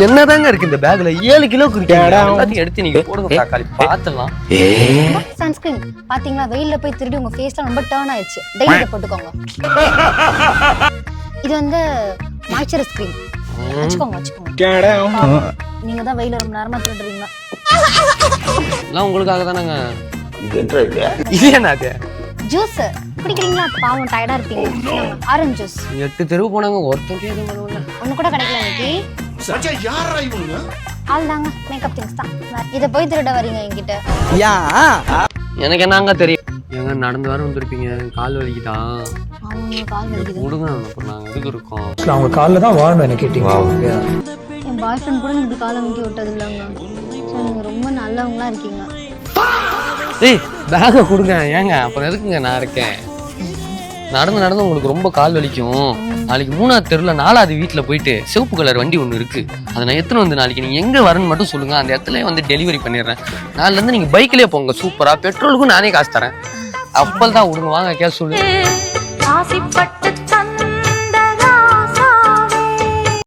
என்னதாங்க இருக்கு இந்த பேக்ல 7 கிலோக்கு இருக்கு எல்லாத்தையும் எடுத்து நீங்க போடுங்க தக்காளி பாத்துடலாம் சன்ஸ்கிரீன் பாத்தீங்களா வெயில்ல போய் திருடி உங்க ஃபேஸ்ல ரொம்ப டர்ன் ஆயிடுச்சு டெய்லி போட்டுக்கோங்க இது வந்து மாய்ஸ்சரைஸ் கிரீம் வச்சுக்கோங்க நீங்க தான் வெயில ரொம்ப நேரமா திருடுறீங்க எல்லாம் உங்களுக்காக தானங்க இது என்னது ஜூஸ் குடிக்கிறீங்களா பாவம் டயர்டா இருப்பீங்க ஆரஞ்சு ஜூஸ் 8 தெருவு போனாங்க ஒருத்தருக்கு எதுவும் பண்ணுவாங்க ஒண்ணு கூட கிடைக்கல இன்னைக்கு சச்சா யாரா இவங்க ஆல்தாங்க மேக்கப் திங்ஸ் தான் இத போய் திருட வரீங்க என்கிட்ட எனக்கு என்னங்க தெரியும் எங்க நடந்து வர வந்திருப்பீங்க கால் வலிக்குதான் அவங்க கால் வலிக்குது விடுங்க அப்புறம் நாங்க எதுக்கு இருக்கோம் அவங்க காலில் தான் வாழணும் என்ன கேட்டீங்க என் பாய் ஃப்ரெண்ட் கூட எனக்கு காலை முக்கி விட்டது இல்லைங்க நீங்க ரொம்ப நல்லவங்களா இருக்கீங்க ஏய் பேக கொடுங்க ஏங்க அப்புறம் எதுக்குங்க நான் இருக்கேன் நடந்து உங்களுக்கு ரொம்ப கால் வலிக்கும் நாளைக்கு 3ஆவது தெருல 4ஆவது வீட்டுல போயிட்டு சிவப்பு கலர் வண்டி ஒண்ணு இருக்கு அதை நான் எத்தனை வந்து நாளைக்கு நீங்க எங்க வரணும்னு மட்டும் சொல்லுங்க அந்த இடத்துல வந்து டெலிவரி பண்ணிடுறேன் நாளைல இருந்து நீங்க பைக்லயே போங்க சூப்பரா பெட்ரோலுக்கும் நானே காசு தரேன் அப்பதான் விடுங்க வாங்க கேஸ் சொல்லு